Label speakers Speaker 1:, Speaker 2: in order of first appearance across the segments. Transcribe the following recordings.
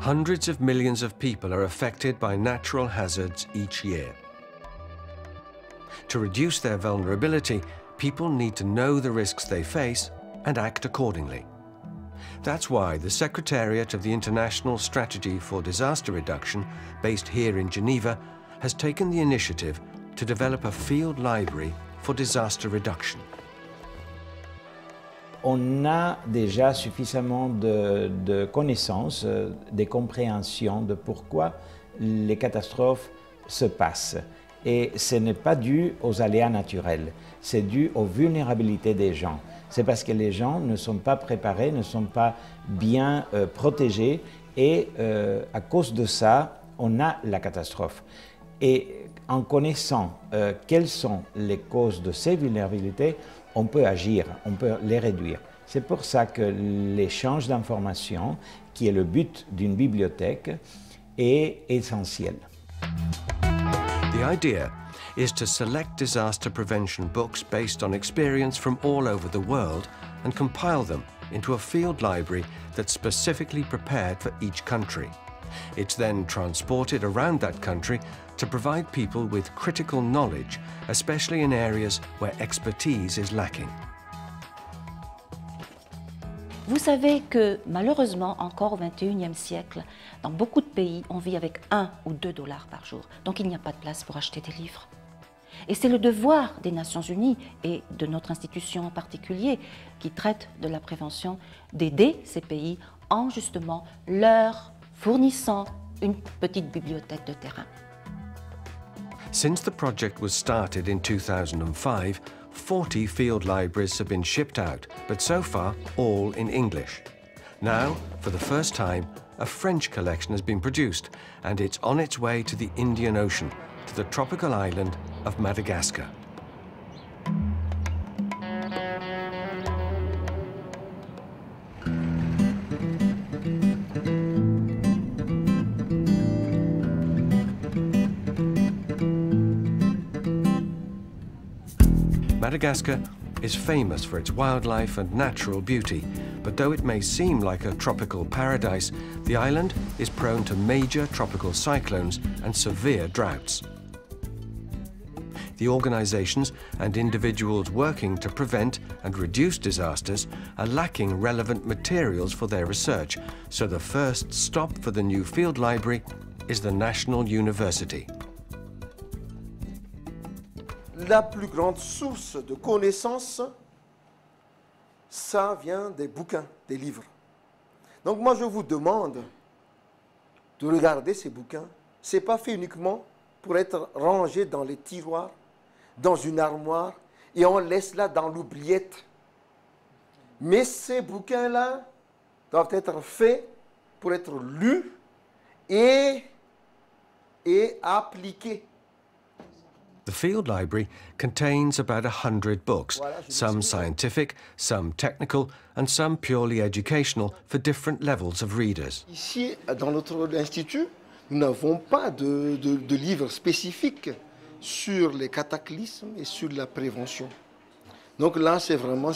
Speaker 1: Hundreds of millions of people are affected by natural hazards each year. To reduce their vulnerability, people need to know the risks they face and act accordingly. That's why the Secretariat of the International Strategy for Disaster Reduction, based here in Geneva, has taken the initiative to develop a field library for disaster reduction.
Speaker 2: On a déjà suffisamment de connaissances, de compréhension de pourquoi les catastrophes se passent. Et ce n'est pas dû aux aléas naturels, c'est dû aux vulnérabilités des gens. C'est parce que les gens ne sont pas préparés, ne sont pas bien protégés et à cause de ça, on a la catastrophe. Et en connaissant quelles sont les causes de ces vulnérabilités, on peut agir, on peut les réduire. C'est pour ça que l'échange d'informations, qui est le but d'une bibliothèque, est essentiel.
Speaker 1: The idea is to select disaster prevention books based on experience from all over the world and compile them into a field library that's specifically prepared for each country. It's then transported around that country to provide people with critical knowledge, especially in areas where expertise is lacking.
Speaker 3: Vous savez que malheureusement, encore au XXIe siècle, dans beaucoup de pays, on vit avec 1 ou 2 dollars par jour. Donc il n'y a pas de place pour acheter des livres. Et c'est le devoir des Nations Unies et de notre institution en particulier, qui traite de la prévention, d'aider ces pays en justement leur fournissant une petite bibliothèque de terrain.
Speaker 1: Since the project was started in 2005, 40 field libraries have been shipped out, but so far all in English. Now, for the first time, a French collection has been produced, and it's on its way to the Indian Ocean, to the tropical island of Madagascar. Madagascar is famous for its wildlife and natural beauty, but though it may seem like a tropical paradise, the island is prone to major tropical cyclones and severe droughts. The organizations and individuals working to prevent and reduce disasters are lacking relevant materials for their research, so the first stop for the new field library is the National University.
Speaker 4: La plus grande source de connaissances, ça vient des bouquins, des livres. Donc moi je vous demande de regarder ces bouquins. Ce n'est pas fait uniquement pour être rangé dans les tiroirs, dans une armoire, et on laisse là dans l'oubliette. Mais ces bouquins-là doivent être faits pour être lus et appliqués.
Speaker 1: The Field Library contains about 100 books, some scientific, some technical, and some purely educational for different levels of readers.
Speaker 4: Ici, dans notre institut, nous n'avons pas de livres spécifiques sur les cataclysmes et sur la prévention. Donc là, c'est vraiment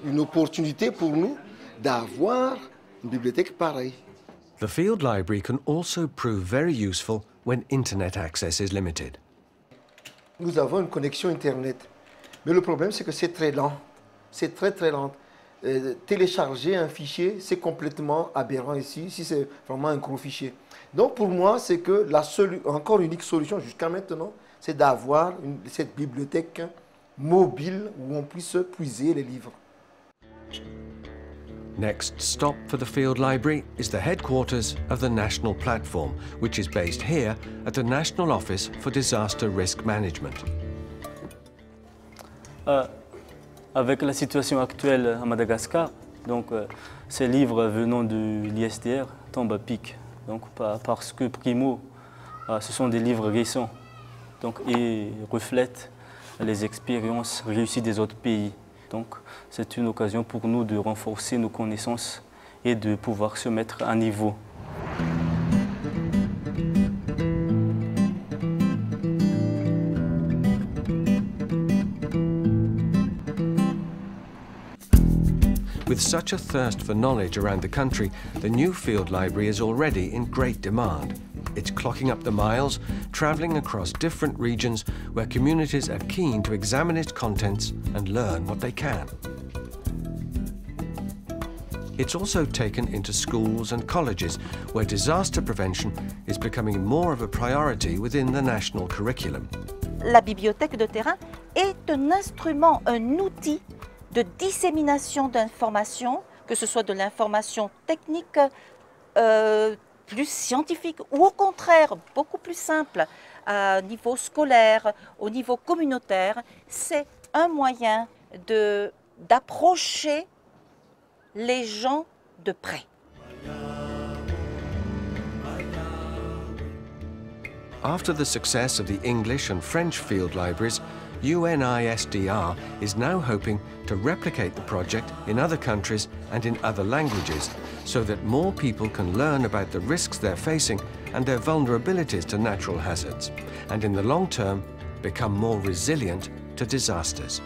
Speaker 4: une opportunité pour nous d'avoir une bibliothèque pareille.
Speaker 1: The Field Library can also prove very useful when internet access is limited.
Speaker 4: Nous avons une connexion Internet. Mais le problème, c'est que c'est très lent. C'est très, très lent. Télécharger un fichier, c'est complètement aberrant ici. Ici, c'est vraiment un gros fichier. Donc, pour moi, c'est que la seule, encore unique solution jusqu'à maintenant, c'est d'avoir cette bibliothèque mobile où on puisse puiser les livres.
Speaker 1: Next stop for the Field Library is the headquarters of the National Platform, which is based here at the National Office for Disaster Risk Management.
Speaker 5: Avec la situation actuelle à Madagascar, donc, ces livres venant de l'ISDR tombent à pic. Donc, parce que, primo, ce sont des livres récents donc, et reflètent les expériences réussies des autres pays. Donc, c'est une occasion pour nous de renforcer nos connaissances et de pouvoir se mettre à niveau.
Speaker 1: With such a thirst for knowledge around the country, the new field library is already in great demand. It's clocking up the miles, travelling across different regions where communities are keen to examine its contents and learn what they can. It's also taken into schools and colleges where disaster prevention is becoming more of a priority within the national curriculum.
Speaker 3: La bibliothèque de terrain est un instrument, un outil de dissémination d'informations, que ce soit de l'information technique, plus scientifique, ou au contraire, beaucoup plus simple, à niveau scolaire, au niveau communautaire. C'est un moyen d'approcher les gens de près.
Speaker 1: After the success of the English and French field libraries, UNISDR is now hoping to replicate the project in other countries and in other languages so that more people can learn about the risks they're facing and their vulnerabilities to natural hazards, and in the long term, become more resilient to disasters.